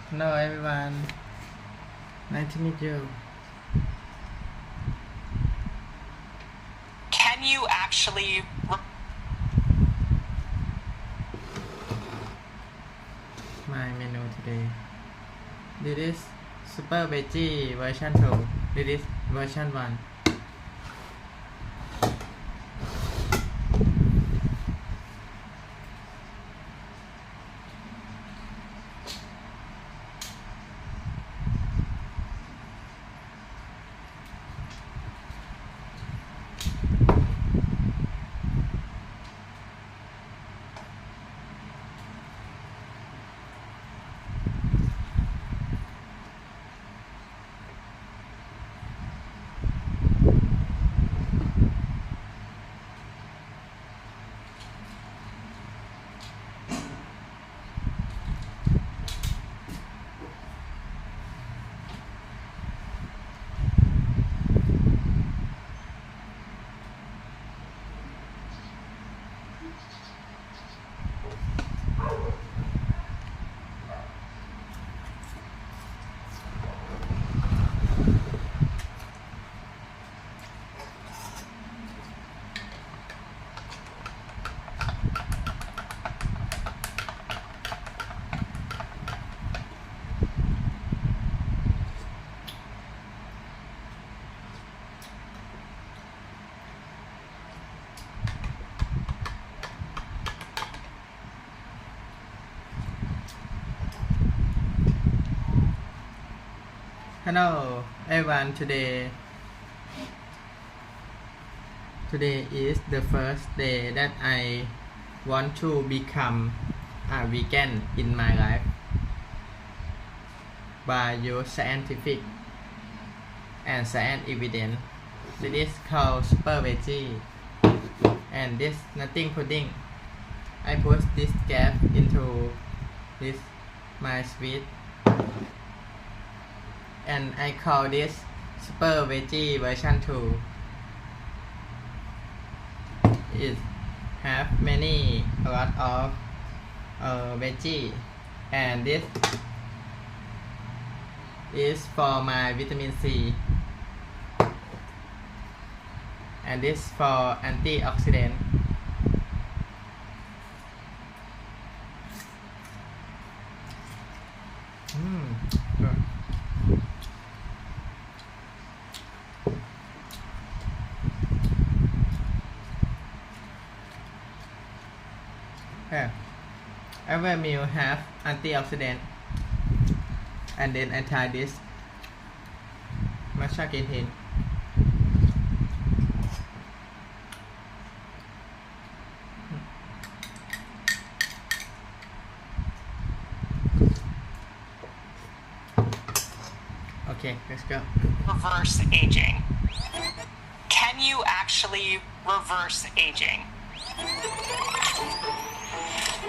Hello everyone. Nice to meet you. Can you actually My menu today. This is Super Veggie version 2. This is version 1. Hello everyone. Today is the first day that I want to become a vegan in my life by use scientific and science evidence. This is called Super Veggie and this nothing pudding. I put this gap into this my sweet and I call this Super Veggie version 2. It have a lot of veggie and this is for my vitamin C and this for antioxidant. Good. Every meal have antioxidant and then I try this matcha green tea. Okay, let's go. reverse aging? Can you actually reverse aging?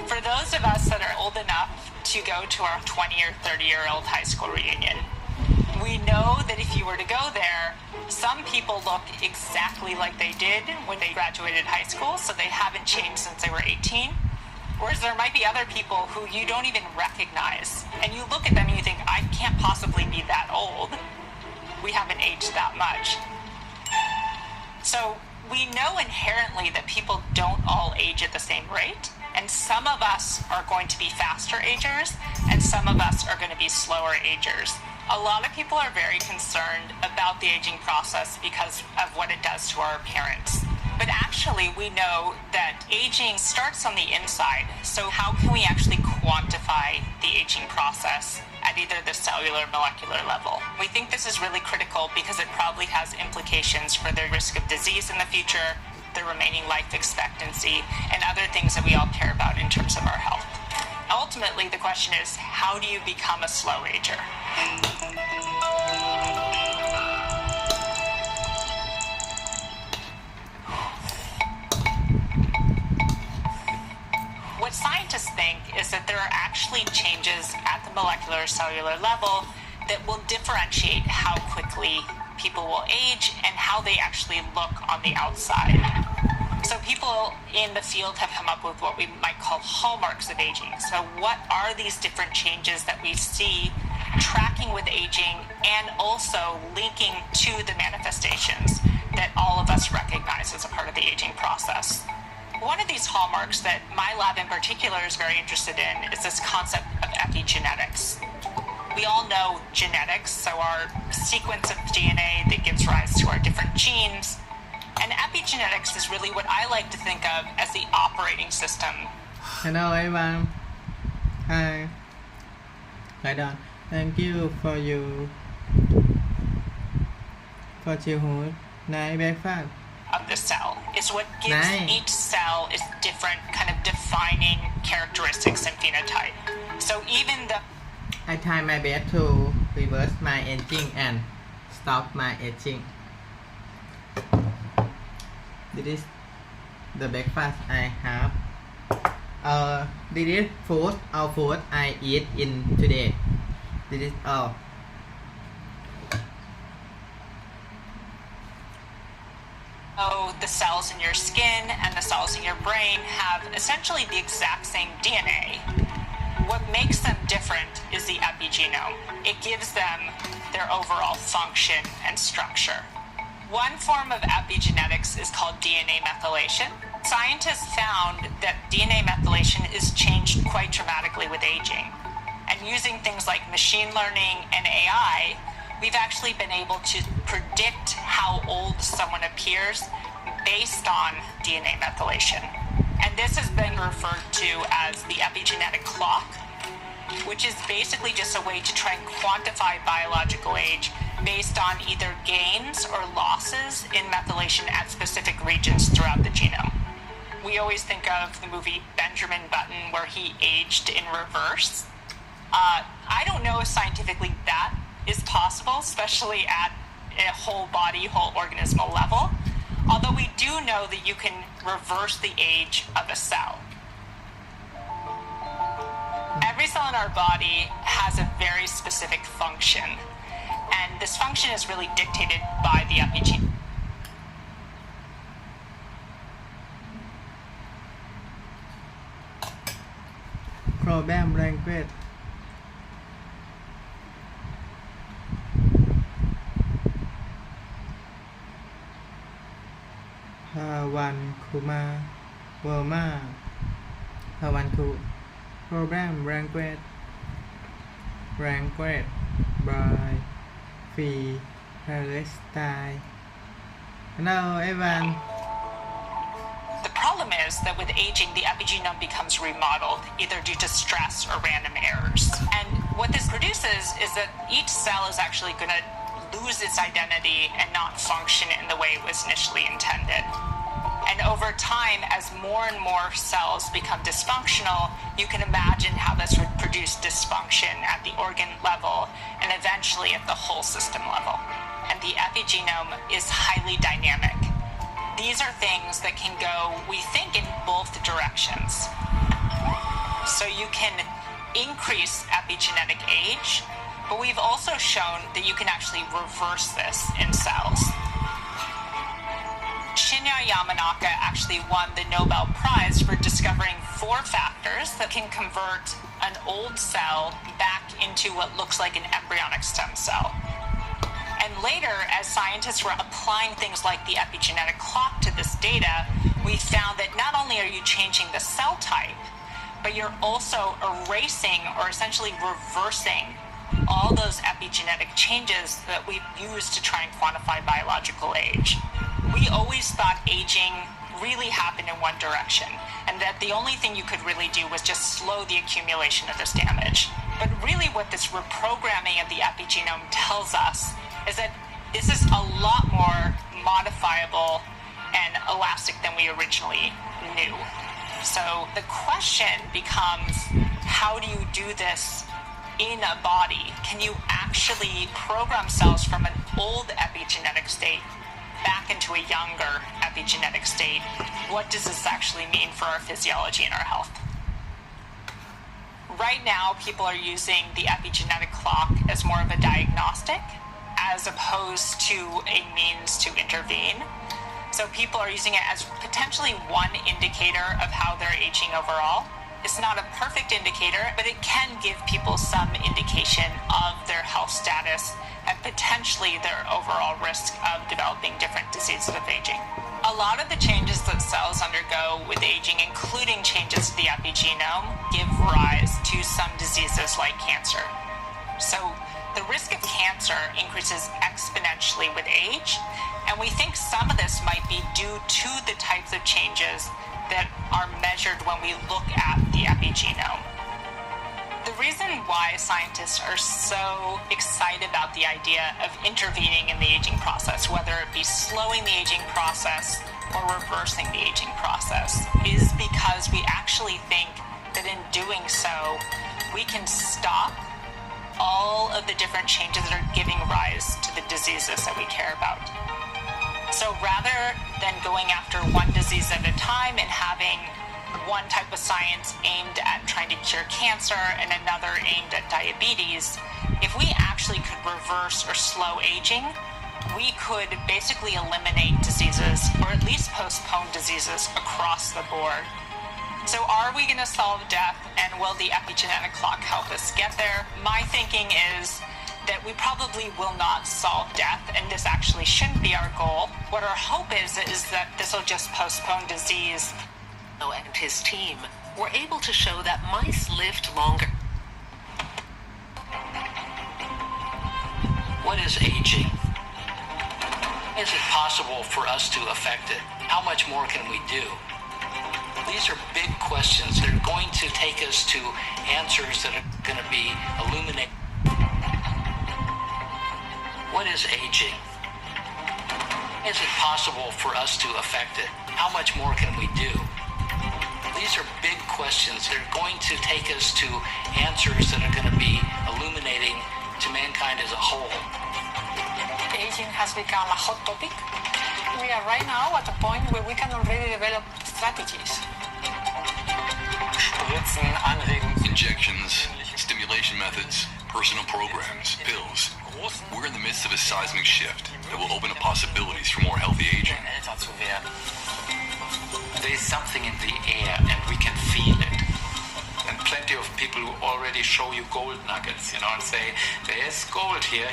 For those of us that are old enough to go to our 20 or 30-year-old high school reunion, we know that if you were to go there, some people look exactly like they did when they graduated high school, so they haven't changed since they were 18. Whereas there might be other people who you don't even recognize, and you look at them and you think, I can't possibly be that old. We haven't aged that much. So we know inherently that people don't all age at the same rate, and some of us are going to be faster agers, and some of us are going to be slower agers. A lot of people are very concerned about the aging process because of what it does to our appearance. But actually, we know that aging starts on the inside. So how can we actually quantify the aging process at either the cellular or molecular level? We think this is really critical because it probably has implications for the risk of disease in the future, the remaining life expectancy, and other things that we all care about in terms of our health. Ultimately, the question is, how do you become a slow ager? What scientists think is that there are actually changes at the molecular cellular level that will differentiate how quickly people will age and how they actually look on the outside. So people in the field have come up with what we might call hallmarks of aging. So what are these different changes that we see tracking with aging and also linking to the manifestations that all of us recognize as a part of the aging process? One of these hallmarks that my lab in particular is very interested in is this concept of epigenetics. We all know genetics, so our sequence of DNA that gives rise to our different genes. And epigenetics is really what I like to think of as the operating system. Hello everyone. Hi. Hi Don. Thank you for your nice breakfast. Of the cell is what gives each cell its different kind of defining characteristics and phenotype. So even the I try my best to reverse my aging and stop my aging. This is the breakfast I have. This is food. All food I eat in today. This is all. So the cells in your skin and the cells in your brain have essentially the exact same DNA. What makes them different is the epigenome. It gives them their overall function and structure. One form of epigenetics is called DNA methylation. Scientists found that DNA methylation is changed quite dramatically with aging. And using things like machine learning and AI, we've actually been able to predict how old someone appears based on DNA methylation. And this has been referred to as the epigenetic clock, which is basically just a way to try and quantify biological age based on either gains or losses in methylation at specific regions throughout the genome. We always think of the movie Benjamin Button where he aged in reverse. I don't know if scientifically that is possible, especially at a whole body, whole organismal level, although we do know that you can reverse the age of a cell. Every cell in our body has a very specific function, and this function is really dictated by the epigenome. Program language. Hawan Kuma Verma Hawan Ku Program language by Free Palestine. Hello everyone. The problem is that with aging, the epigenome becomes remodeled, either due to stress or random errors. And what this produces is that each cell is actually going to lose its identity and not function in the way it was initially intended. And over time, as more and more cells become dysfunctional, you can imagine how this would produce dysfunction at the organ level and eventually at the whole system level. And the epigenome is highly dynamic. These are things that can go, we think, in both directions. So you can increase epigenetic age, but we've also shown that you can actually reverse this in cells. Shinya Yamanaka actually won the Nobel Prize for discovering 4 factors that can convert an old cell back into what looks like an embryonic stem cell. And later, as scientists were applying things like the epigenetic clock to this data, we found that not only are you changing the cell type, but you're also erasing or essentially reversing all those epigenetic changes that we've used to try and quantify biological age. We always thought aging really happened in one direction, and that the only thing you could really do was just slow the accumulation of this damage. But really what this reprogramming of the epigenome tells us is that this is a lot more modifiable and elastic than we originally knew. So the question becomes, how do you do this in a body? Can you actually program cells from an old epigenetic state back into a younger epigenetic state? What does this actually mean for our physiology and our health? Right now, people are using the epigenetic clock as more of a diagnostic as opposed to a means to intervene. So people are using it as potentially one indicator of how they're aging overall. It's not a perfect indicator, but it can give people some indication of their health status and potentially their overall risk of developing different diseases of aging. A lot of the changes that cells undergo with aging, including changes to the epigenome, give rise to some diseases like cancer. So the risk of cancer increases exponentially with age, and we think some of this might be due to the types of changes that are measured when we look at the epigenome. The reason why scientists are so excited about the idea of intervening in the aging process, whether it be slowing the aging process or reversing the aging process, is because we actually think that in doing so, we can stop all of the different changes that are giving rise to the diseases that we care about. So rather than going after one disease at a time and having one type of science aimed at trying to cure cancer and another aimed at diabetes, if we actually could reverse or slow aging, we could basically eliminate diseases or at least postpone diseases across the board. So are we going to solve death, and will the epigenetic clock help us get there? My thinking is that we probably will not solve death, and this actually shouldn't be our goal. What our hope is that this will just postpone disease. And his team were able to show that mice lived longer. What is aging? Is it possible for us to affect it? How much more can we do? These are big questions. They're going to take us to answers that are going to be illuminating. What is aging? Is it possible for us to affect it? How much more can we do? These are big questions. They're going to take us to answers that are going to be illuminating to mankind as a whole. Aging has become a hot topic. We are right now at a point where we can already develop strategies. Injections, stimulation methods, personal programs, pills. We're in the midst of a seismic shift that will open up possibilities for more healthy aging. There's something in the air and we can feel it. And plenty of people who already show you gold nuggets, and say, there's gold here,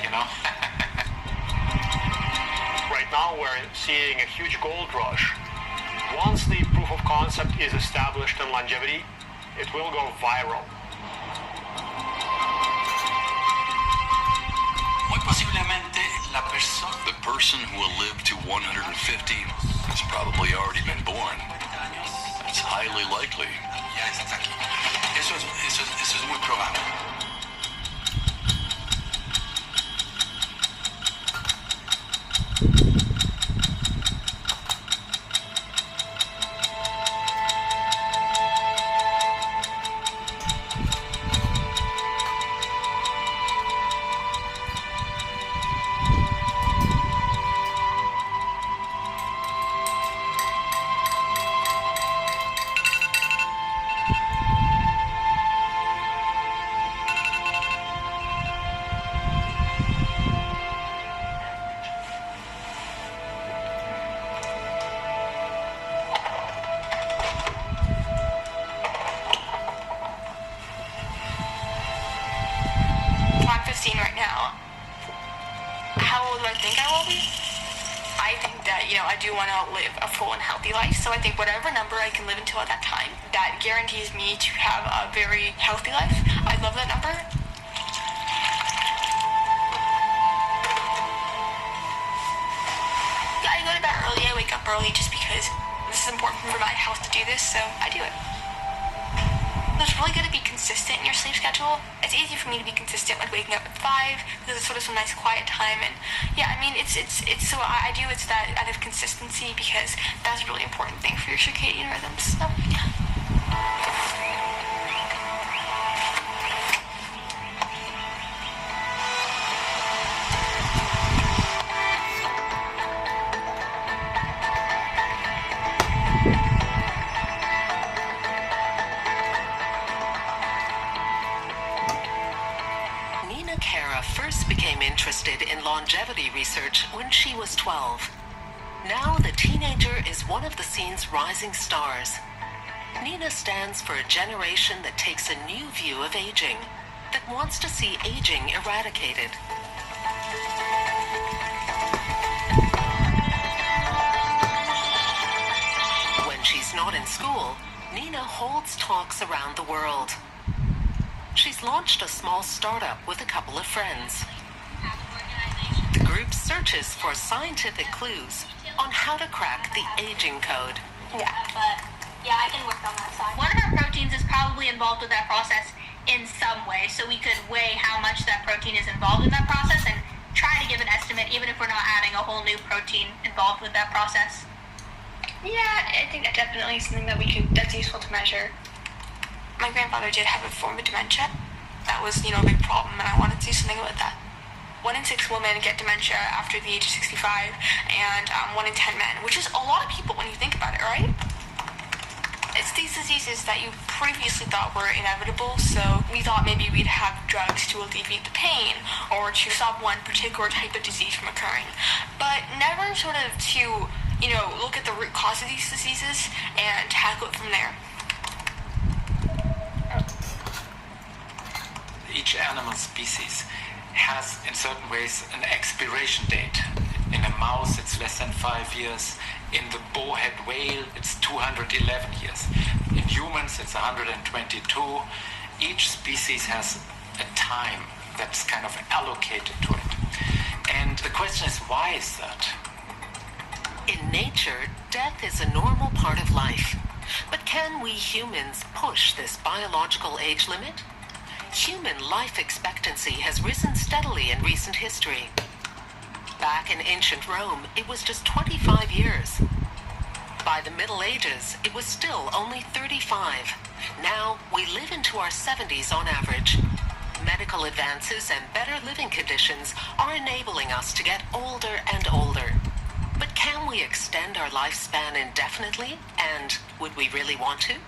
Right now we're seeing a huge gold rush. Once the proof of concept is established in longevity, it will go viral. Muy posiblemente la persona. The person who will live to 150 has probably already been born. It's highly likely. Ya está aquí. Eso es muy probable. Right now. How old do I think I will be? I think that, I do want to live a full and healthy life, so I think whatever number I can live until at that time, that guarantees me to have a very healthy life. I love that number. Yeah, I go to bed early, I wake up early just because this is important for my health to do this, so I do it. It's really good to be consistent in your sleep schedule. It's easy for me to be consistent, like waking up at 5 because it's sort of some nice quiet time. And yeah, it's so I do it's that out of consistency because that's a really important thing for your circadian rhythms. So yeah. First became interested in longevity research when she was 12. Now the teenager is one of the scene's rising stars. Nina stands for a generation that takes a new view of aging, that wants to see aging eradicated. When she's not in school, Nina holds talks around the world. She's launched a small startup with a couple of friends. The group searches for scientific clues on how to crack the aging code. Yeah, but yeah, I can work on that side. One of our proteins is probably involved with that process in some way, so we could weigh how much that protein is involved in that process and try to give an estimate, even if we're not adding a whole new protein involved with that process. Yeah, I think that definitely is something that's useful to measure. My grandfather did have a form of dementia. That was, a big problem, and I wanted to do something about that. 1 in 6 women get dementia after the age of 65, and 1 in 10 men, which is a lot of people when you think about it, right? It's these diseases that you previously thought were inevitable, so we thought maybe we'd have drugs to alleviate the pain or to stop one particular type of disease from occurring. But never sort of to, look at the root cause of these diseases and tackle it from there. Each animal species has, in certain ways, an expiration date. In a mouse, it's less than 5 years. In the bowhead whale, it's 211 years. In humans, it's 122. Each species has a time that's kind of allocated to it. And the question is, why is that? In nature, death is a normal part of life. But can we humans push this biological age limit? Human life expectancy has risen steadily in recent history. Back in ancient Rome, it was just 25 years. By the Middle Ages, it was still only 35. Now, we live into our 70s on average. Medical advances and better living conditions are enabling us to get older and older. But can we extend our lifespan indefinitely? And would we really want to?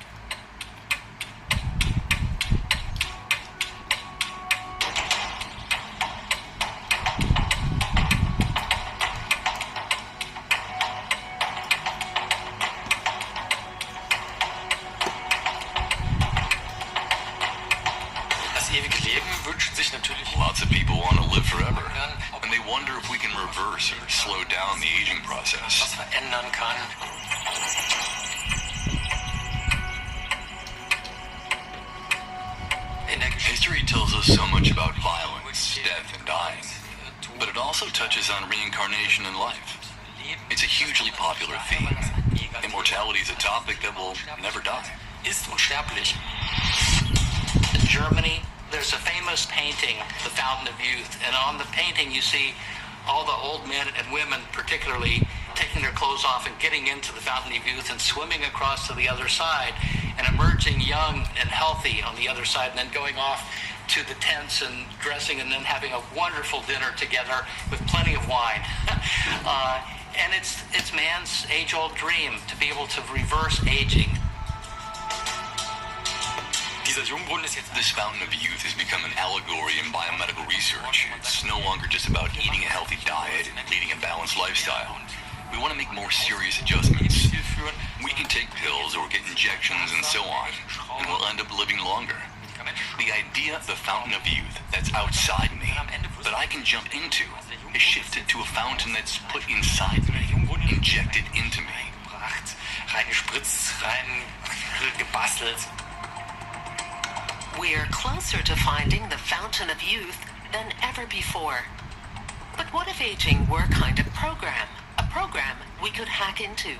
Lots of people want to live forever, and they wonder if we can reverse or slow down the aging process. History tells us so much about violence, death, and dying, but it also touches on reincarnation in life. It's a hugely popular theme. Immortality is a topic that will never die. In Germany, there's a famous painting, The Fountain of Youth, and on the painting you see all the old men and women particularly taking their clothes off and getting into the Fountain of Youth and swimming across to the other side and emerging young and healthy on the other side, and then going off to the tents and dressing and then having a wonderful dinner together with plenty of wine. And it's man's age-old dream to be able to reverse aging. This fountain of youth has become an allegory in biomedical research. It's no longer just about eating a healthy diet and leading a balanced lifestyle. We want to make more serious adjustments. We can take pills or get injections and so on, and we'll end up living longer. The idea of the fountain of youth that's outside me, that I can jump into, is shifted to a fountain that's put inside me, injected into me. We're closer to finding the fountain of youth than ever before. But what if aging were a kind of program? A program we could hack into?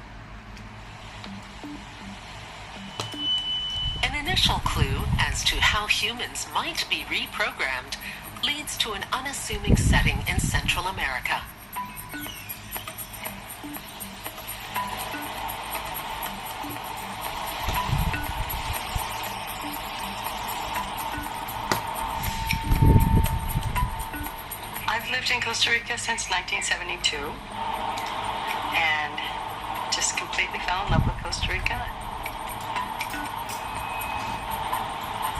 An initial clue as to how humans might be reprogrammed leads to an unassuming setting in Central America. I've lived in Costa Rica since 1972 and just completely fell in love with Costa Rica.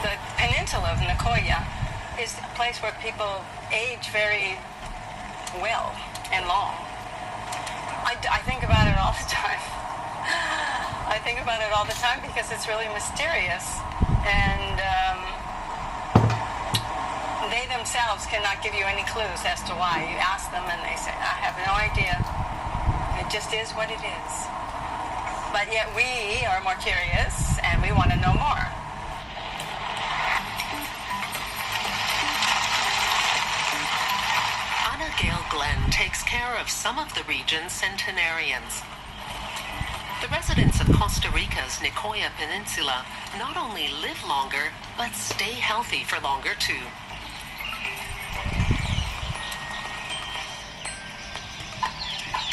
The peninsula of Nicoya is a place where people age very well and long. I think about it all the time. I think about it all the time because it's really mysterious. And they themselves cannot give you any clues as to why. You ask them and they say, I have no idea. It just is what it is. But yet we are more curious and we want to know more. Gail Glenn takes care of some of the region's centenarians. The residents of Costa Rica's Nicoya Peninsula not only live longer, but stay healthy for longer too.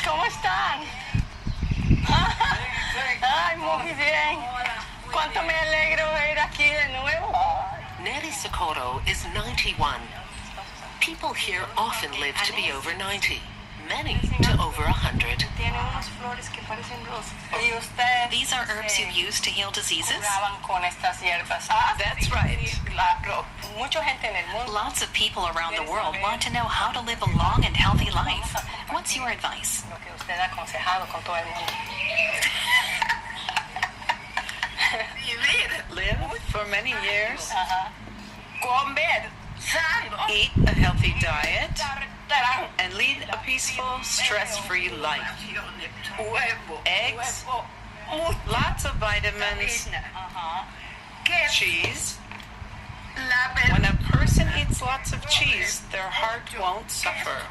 ¿Cómo están? Ay, muy bien. Cuánto me alegro ver aquí de nuevo. Neri Socorro is 91. People here often live to be over 90, many to over 100. These are herbs you use to heal diseases? That's right. Lots of people around the world want to know how to live a long and healthy life. What's your advice? Live for many years. Eat a healthy diet and lead a peaceful, stress-free life. Eggs, lots of vitamins, cheese. When a person eats lots of cheese, their heart won't suffer.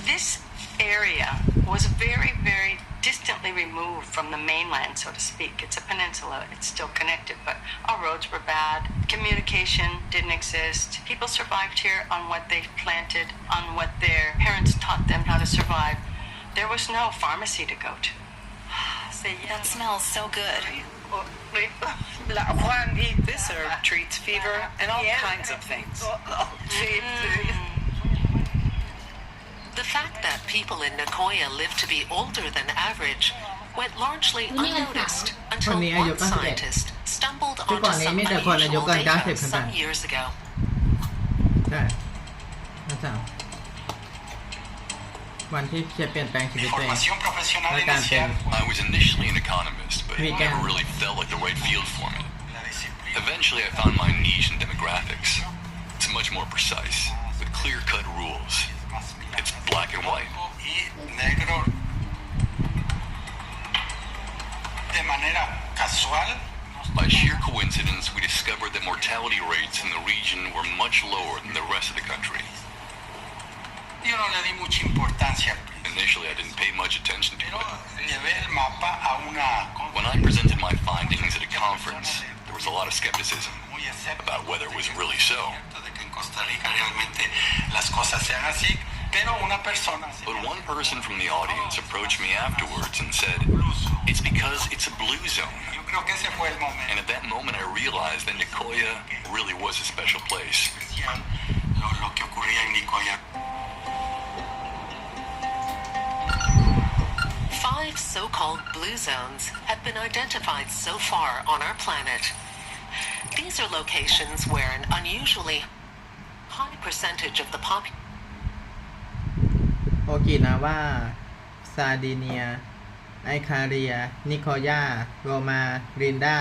This area was very, very distantly removed from the mainland, so to speak. It's a peninsula. It's still connected, but our roads were bad. Communication didn't exist. People survived here on what they planted, on what their parents taught them how to survive. There was no pharmacy to go to. That smells so good. This herb treats fever and all kinds of things. The fact that people in Nicoya live to be older than average went largely unnoticed until one scientist stumbled onto some unusual data some years ago. ได้นะจ๊ะวันที่จะเปลี่ยนแปลงชีวิตตัวเองในการเป็น I was initially an economist, but it Vegan. never really felt like the right field for me. Eventually, I found my niche in demographics. It's much more precise, with clear-cut rules. It's black and white. By sheer coincidence, we discovered that mortality rates in the region were much lower than the rest of the country. Initially, I didn't pay much attention to it. When I presented my findings at a conference, there was a lot of skepticism about whether it was really so. But one person from the audience approached me afterwards and said, it's because it's a blue zone. And at that moment I realized that Nicoya really was a special place. Five so-called blue zones have been identified so far on our planet. These are locations where an unusually high percentage of the population โอกินาวาซาร์ดิเนียไอคาเรียนิโคยาโรมารินดา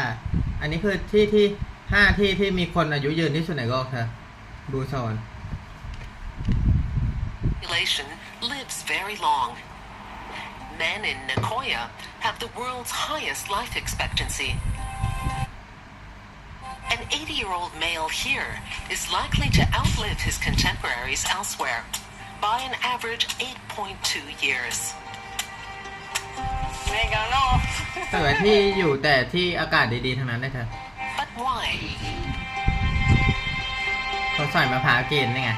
อันนี้คือที่5ที่ที่มีคนอายุยืนที่สุดในโลกค่ะบูโซน lives very long. Men in Nicoya have the world's highest life expectancy. An 80-year-old male here is likely to outlive his contemporaries elsewhere by an average 8.2 years. แต่ว่าที่อยู่แต่ที่อากาศดีๆทั้งนั้นเลยเธอ But why? เขาใส่มะพร้าวกินนี่ไง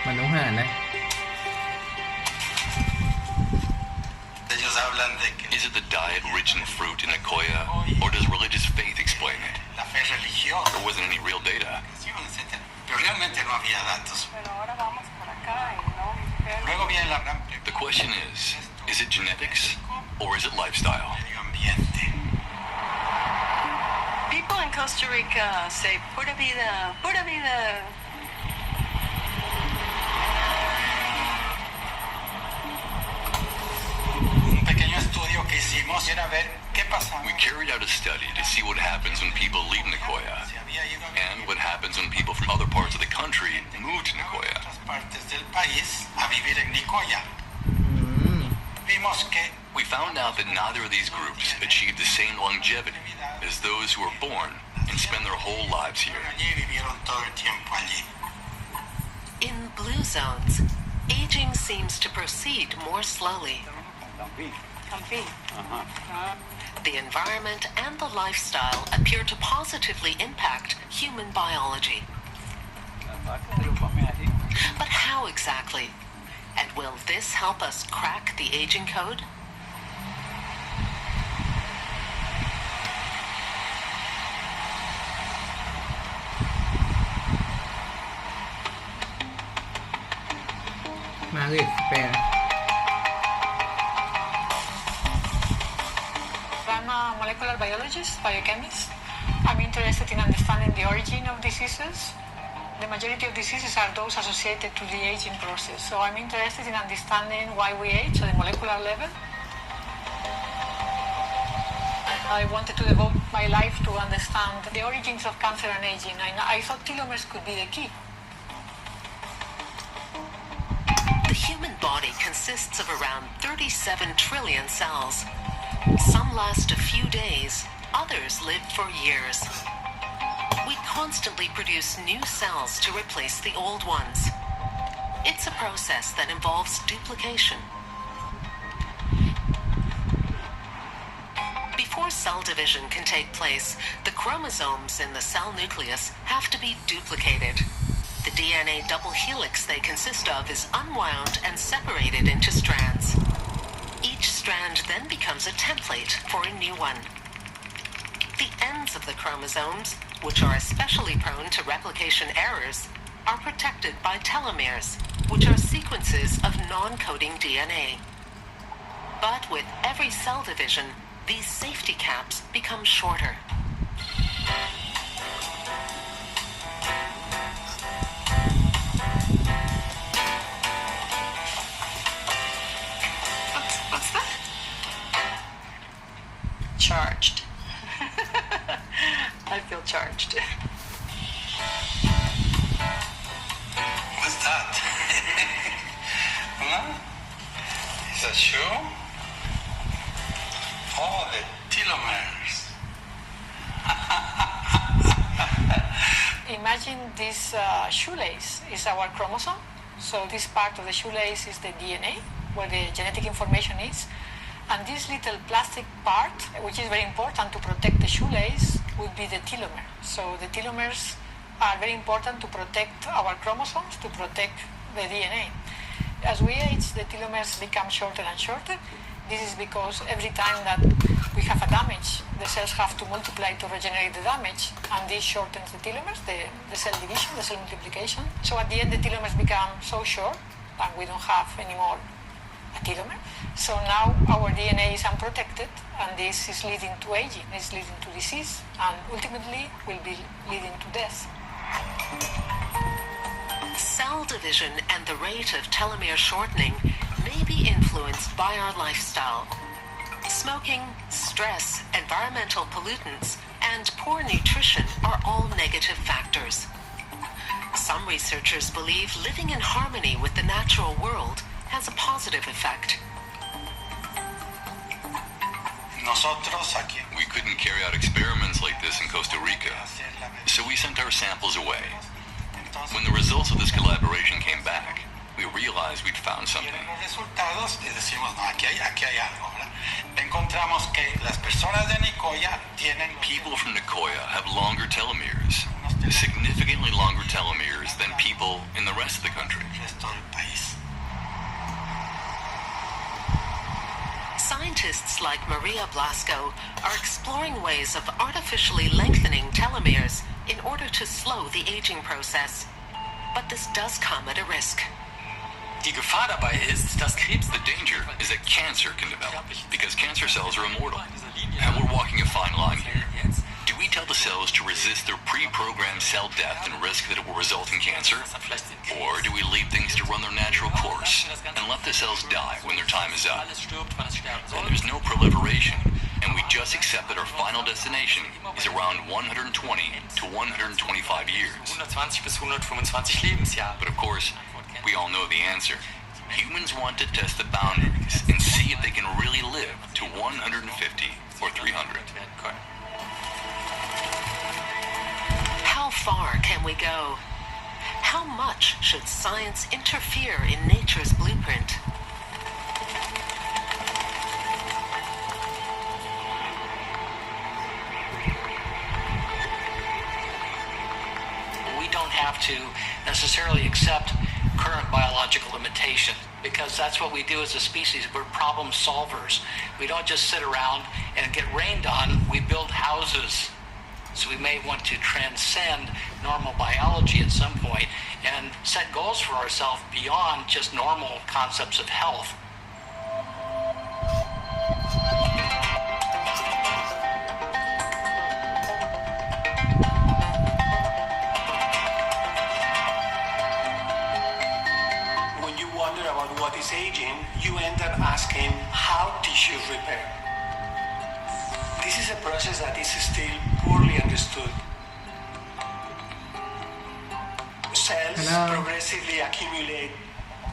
มันต้องเหินเลย Is it the diet rich in fruit in Nicoya, or does religious faith explain it? There wasn't any real data. The question is it genetics or is it lifestyle? People in Costa Rica. Say pura vida, pura vida. Un pequeño estudio que hicimos era ver qué pasaba. We carried out a study to see what happens when people leave Nicoya and what happens when people from other parts of the country move to Nicoya. Otras partes del país a vivir en Nicoya. Vimos que We found out that neither of these groups achieved the same longevity as those who were born and spend their whole lives here. allí vivieron todo el tiempo allí. In blue zones, aging seems to proceed more slowly. The environment and the lifestyle appear to positively impact human biology. But how exactly? And will this help us crack the aging code? Margaret Spare. I'm a molecular biologist, biochemist. I'm interested in understanding the origin of diseases. The majority of diseases are those associated to the aging process. So I'm interested in understanding why we age at the molecular level. I wanted to devote my life to understand the origins of cancer and aging. I thought telomeres could be the key. The human body consists of around 37 trillion cells. Some last a few days, others live for years. We constantly produce new cells to replace the old ones. It's a process that involves duplication. Before cell division can take place, the chromosomes in the cell nucleus have to be duplicated. The DNA double helix they consist of is unwound and separated into strands. Each strand then becomes a template for a new one. The ends of the chromosomes, which are especially prone to replication errors, are protected by telomeres, which are sequences of non-coding DNA. But with every cell division, these safety caps become shorter. What's that? Charged. I feel charged. What's that? Huh? Is that shoe? Oh, the telomeres. Imagine this shoelace is our chromosome. So this part of the shoelace is the DNA, where the genetic information is. And this little plastic part, which is very important to protect the shoelace, would be the telomere. So the telomeres are very important to protect our chromosomes, to protect the DNA. As we age, the telomeres become shorter and shorter. This is because every time that we have a damage, the cells have to multiply to regenerate the damage, and this shortens the telomeres, the cell division, the cell multiplication. So at the end, the telomeres become so short, and we don't have anymore a telomere. So now our DNA is unprotected, and this is leading to aging, it's leading to disease, and ultimately will be leading to death. Cell division and the rate of telomere shortening may be influenced by our lifestyle. Smoking, stress, environmental pollutants, and poor nutrition are all negative factors. Some researchers believe living in harmony with the natural world has a positive effect. Nosotros aquí. We couldn't carry out experiments like this in Costa Rica, so we sent our samples away. When the results of this collaboration came back, we realized we'd found something. Los resultados y decimos, no, aquí hay algo, ¿verdad? Encontramos que las personas de Nicoya tienen People from Nicoya have longer telomeres, significantly longer telomeres than people in the rest of the country. el resto del país. Scientists like Maria Blasco are exploring ways of artificially lengthening telomeres in order to slow the aging process. But this does come at a risk. Die Gefahr dabei ist, dass Krebs. The danger is that cancer can develop because cancer cells are immortal. And we're walking a fine line here. Do we tell the cells to resist their pre-programmed cell death and risk that it will result in cancer? Or do we leave things to run their natural course and let the cells die when their time is up? And there's no proliferation, and we just accept that our final destination is around 120 to 125 years. But of course, we all know the answer. Humans want to test the boundaries and see if they can really live to 150 or 300. How far can we go? How much should science interfere in nature's blueprint? We don't have to necessarily accept current biological limitation, because that's what we do as a species. We're problem solvers. We don't just sit around and get rained on. We build houses. So we may want to transcend normal biology at some point and set goals for ourselves beyond just normal concepts of health. When you wonder about what is aging, you end up asking how tissues repair. This is a process that is still poorly understood. Cells progressively accumulate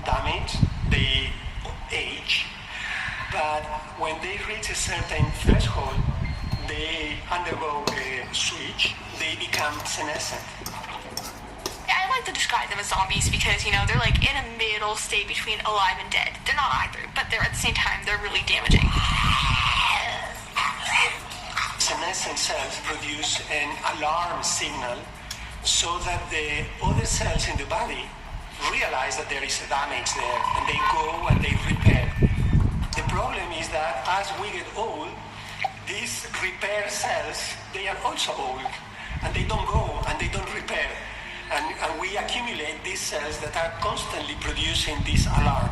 damage, they age, but when they reach a certain threshold, they undergo a switch, they become senescent. I like to describe them as zombies because, you know, they're like in a middle state between alive and dead. They're not either, but they're at the same time, they're really damaging. Senescent cells produce an alarm signal so that the other cells in the body realize that there is a damage there, and they go and they repair. The problem is that as we get old, these repair cells, they are also old, and they don't go and they don't repair. And we accumulate these cells that are constantly producing this alarm.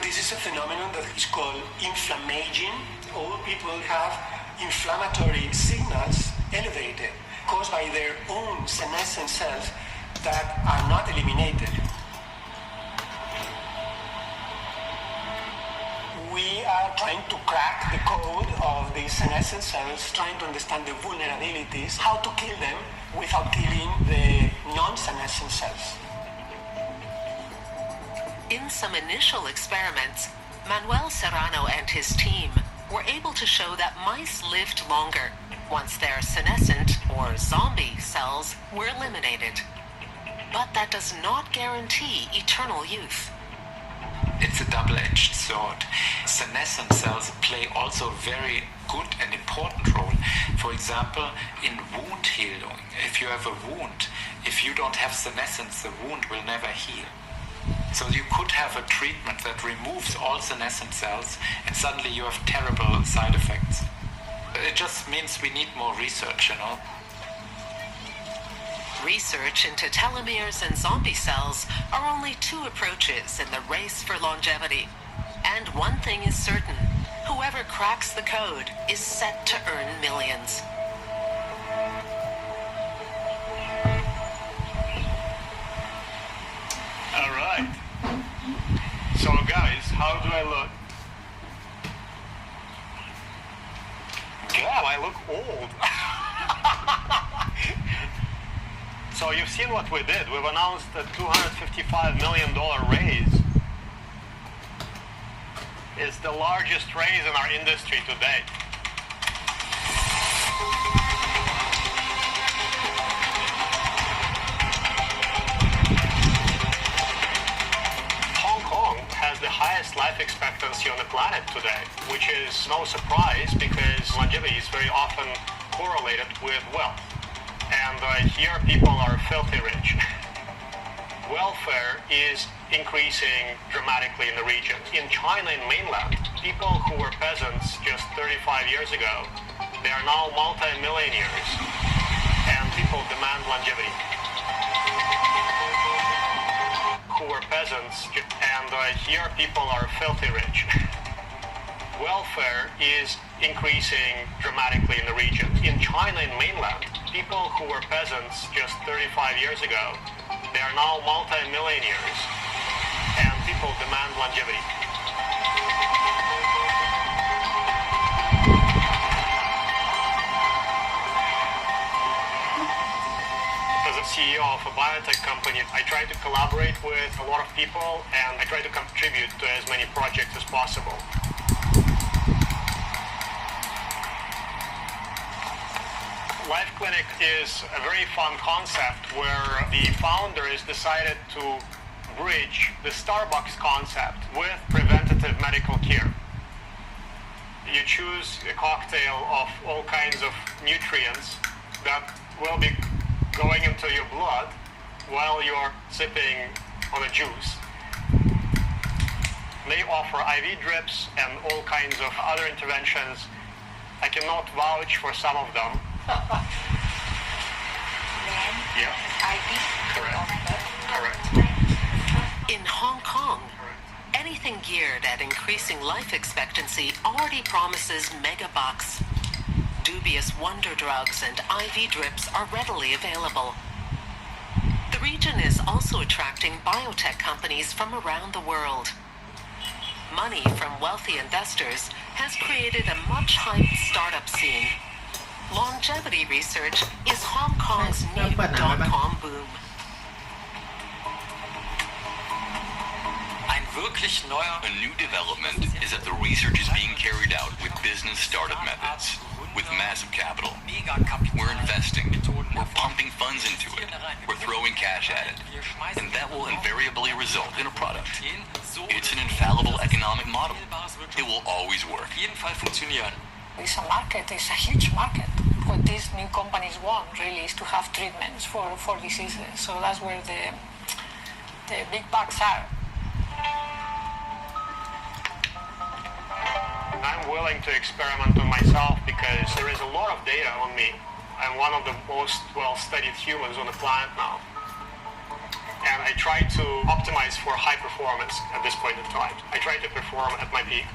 This is a phenomenon that is called inflammaging. Old people have inflammatory signals elevated, caused by their own senescent cells that are not eliminated. We are trying to crack the code of these senescent cells, trying to understand the vulnerabilities, how to kill them without killing the non-senescent cells. In some initial experiments, Manuel Serrano and his team were able to show that mice lived longer once their senescent or zombie cells were eliminated. But that does not guarantee eternal youth. It's a double-edged sword. Senescent cells play also a very good and important role. For example, in wound healing. If you have a wound, if you don't have senescence, the wound will never heal. So you could have a treatment that removes all senescent cells and suddenly you have terrible side effects. It just means we need more research, you know. Research into telomeres and zombie cells are only two approaches in the race for longevity. And one thing is certain, whoever cracks the code is set to earn millions. All right. So guys, how do I look? God, I look old. So you've seen what we did. We've announced a $255 million raise. It's the largest raise in our industry to date. Hong Kong has the highest life expectancy on the planet today, which is no surprise because longevity is very often correlated with wealth. And here people are filthy rich. Welfare is increasing dramatically in the region. In China and mainland, people who were peasants just 35 years ago, they are now multi-millionaires, and people demand longevity. Who were peasants, and here people are filthy rich. welfare is increasing dramatically in the region. In China, in mainland, people who were peasants just 35 years ago, they are now multi-millionaires, and people demand longevity. As a CEO of a biotech company, I try to collaborate with a lot of people, and I try to contribute to as many projects as possible. Life Clinic is a very fun concept where the founders decided to bridge the Starbucks concept with preventative medical care. You choose a cocktail of all kinds of nutrients that will be going into your blood while you're sipping on a juice. They offer IV drips and all kinds of other interventions. I cannot vouch for some of them. Yeah. Correct. In Hong Kong, anything geared at increasing life expectancy already promises mega bucks. Dubious wonder drugs and IV drips are readily available. The region is also attracting biotech companies from around the world. Money from wealthy investors has created a much-hyped startup scene. Longevity research is Hong Kong's new .com boom. A new development is that the research is being carried out with business startup methods, with massive capital. We're investing, we're pumping funds into it, we're throwing cash at it, and that will invariably result in a product. It's an infallible economic model. It will always work. It's a market, it's a huge market. What these new companies want really is to have treatments for diseases. So that's where the big bucks are. I'm willing to experiment on myself because there is a lot of data on me. I'm one of the most well-studied humans on the planet now. And I try to optimize for high performance at this point in time. I try to perform at my peak.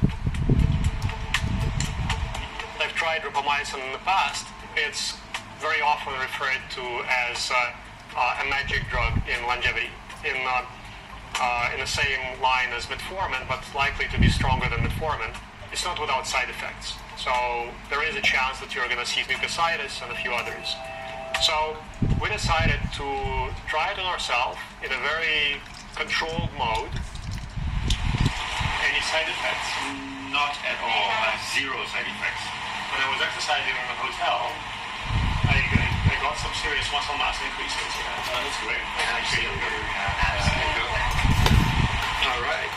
I've tried rapamycin in the past. It's very often referred to as a magic drug in longevity, in the same line as metformin, but likely to be stronger than metformin. It's not without side effects. So there is a chance that you're going to see mucositis and a few others. So we decided to try it on ourselves in a very controlled mode. Any side effects? Not at all. Zero side effects. When I was exercising in the hotel, I got some serious muscle mass increases. That's great. All right.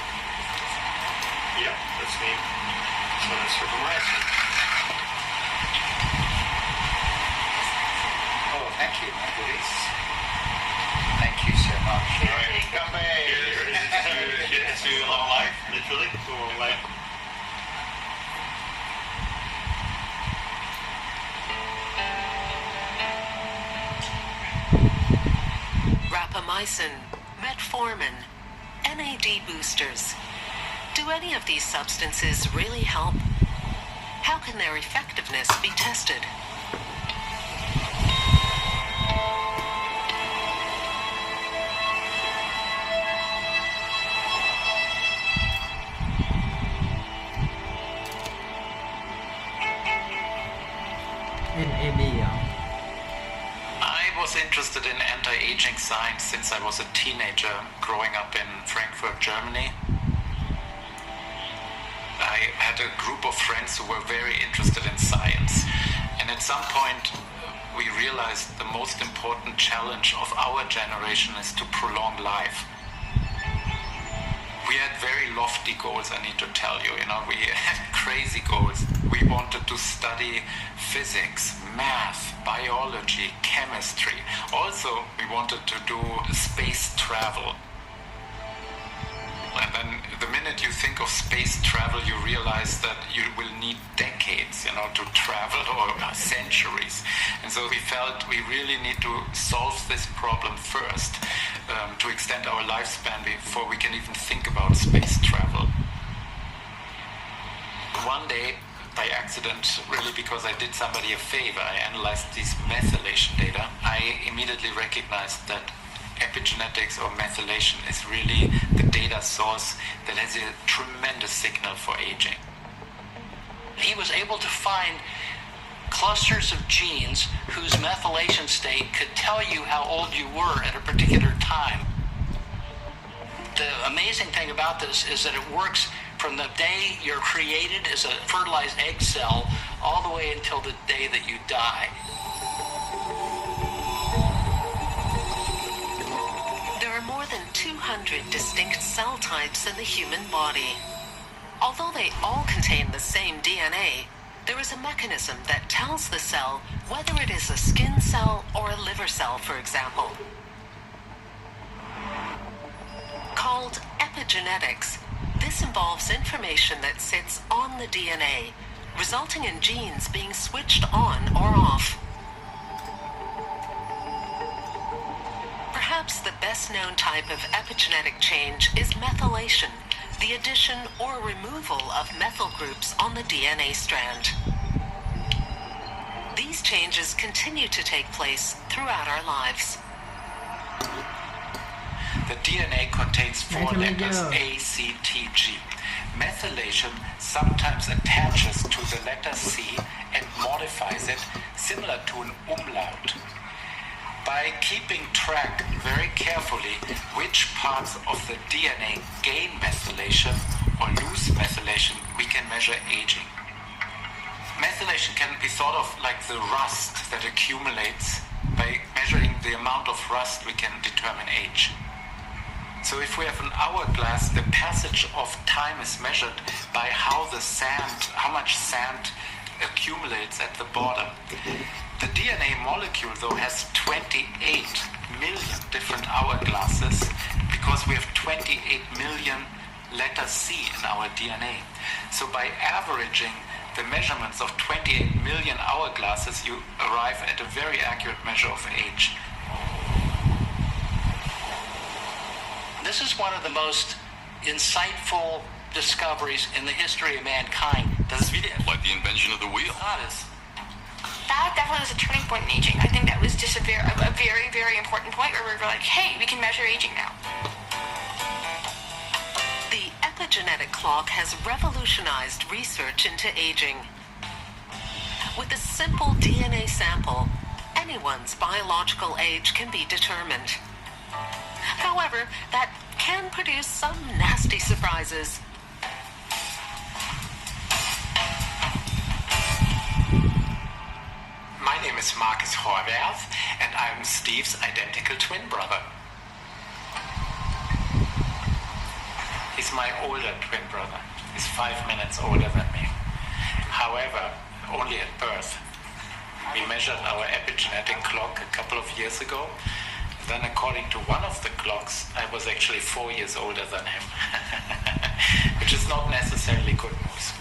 Yep, that's me. So that's rapamycin. Oh, thank you, my goodies. Thank you so much. It's to long life, literally. To long life. Rapamycin, metformin, NAD boosters. Do any of these substances really help? How can their effectiveness be tested? NAD. I was interested in anti-aging science since I was a teenager growing up in Frankfurt, Germany. I had a group of friends who were very interested in science, and at some point we realized the most important challenge of our generation is to prolong life. We had very lofty goals, I need to tell you. We had crazy goals. We wanted to study physics, math, biology, chemistry. Also, we wanted to do space travel. And then the minute you think of space travel, you realize that you will need decades, to travel, or centuries. And so we felt we really need to solve this problem first, to extend our lifespan before we can even think about space travel. one day, by accident, really because I did somebody a favor, I analyzed these methylation data. I immediately recognized that epigenetics or methylation is really the data source that has a tremendous signal for aging. He was able to find clusters of genes whose methylation state could tell you how old you were at a particular time. The amazing thing about this is that it works from the day you're created as a fertilized egg cell all the way until the day that you die. There are more than 200 distinct cell types in the human body. Although they all contain the same DNA, there is a mechanism that tells the cell whether it is a skin cell or a liver cell, for example. Called epigenetics, this involves information that sits on the DNA, resulting in genes being switched on or off. Perhaps the best-known type of epigenetic change is methylation, the addition or removal of methyl groups on the DNA strand. These changes continue to take place throughout our lives. The DNA contains 4 Thank you, letters Miguel. A, C, T, G. Methylation sometimes attaches to the letter C and modifies it, similar to an umlaut. By keeping track very carefully which parts of the DNA gain methylation or lose methylation, we can measure aging. Methylation can be thought of like the rust that accumulates. By measuring the amount of rust, we can determine age. So if we have an hourglass, the passage of time is measured by how much sand accumulates at the bottom. The DNA molecule, though, has 28 million different hourglasses because we have 28 million letter C in our DNA. So by averaging the measurements of 28 million hourglasses, you arrive at a very accurate measure of age. This is one of the most insightful discoveries in the history of mankind. Like the invention of the wheel. That definitely was a turning point in aging. I think that was just a very, very important point where we were like, hey, we can measure aging now. The epigenetic clock has revolutionized research into aging. With a simple DNA sample, anyone's biological age can be determined. However, that can produce some nasty surprises. My name is Marcus Horvath, and I'm Steve's identical twin brother. He's my older twin brother. He's 5 minutes older than me. However, only at birth. We measured our epigenetic clock a couple of years ago. Then, according to one of the clocks, I was actually 4 years older than him, which is not necessarily good news.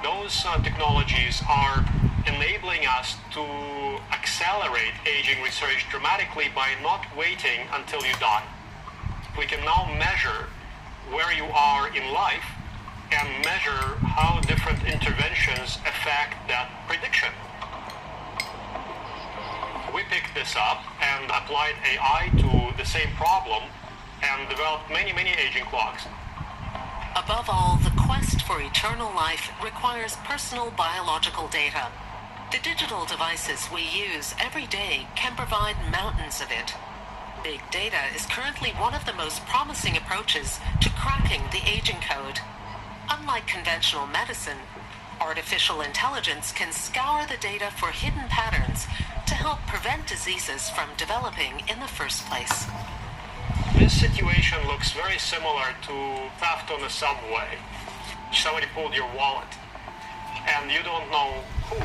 Those technologies are enabling us to accelerate aging research dramatically by not waiting until you die. We can now measure where you are in life and measure how different interventions affect that prediction. We picked this up and applied AI to the same problem and developed many aging clocks. Above all, the quest for eternal life requires personal biological data. The digital devices we use every day can provide mountains of it. Big data is currently one of the most promising approaches to cracking the aging code. Unlike conventional medicine, artificial intelligence can scour the data for hidden patterns to help prevent diseases from developing in the first place. This situation looks very similar to theft on the subway. Somebody pulled your wallet, and you don't know who.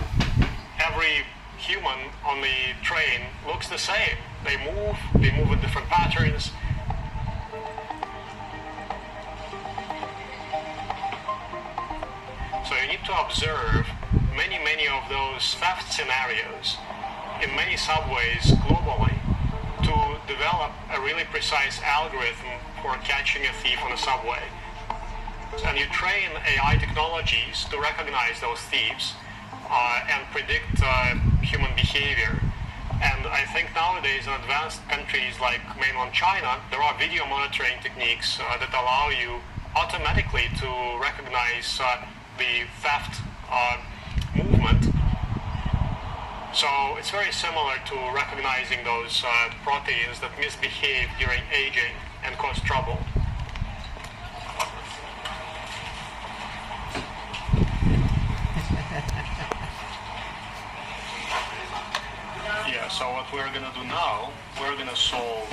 Every human on the train looks the same. They move in different patterns. So you need to observe many of those theft scenarios in many subways globally to develop a really precise algorithm for catching a thief on a subway. And you train AI technologies to recognize those thieves and predict human behavior. And I think nowadays in advanced countries like mainland China, there are video monitoring techniques that allow you automatically to recognize the theft movement. So it's very similar to recognizing those proteins that misbehave during aging and cause trouble. Yeah, so what we're going to do now, we're going to solve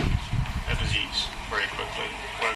a disease very quickly.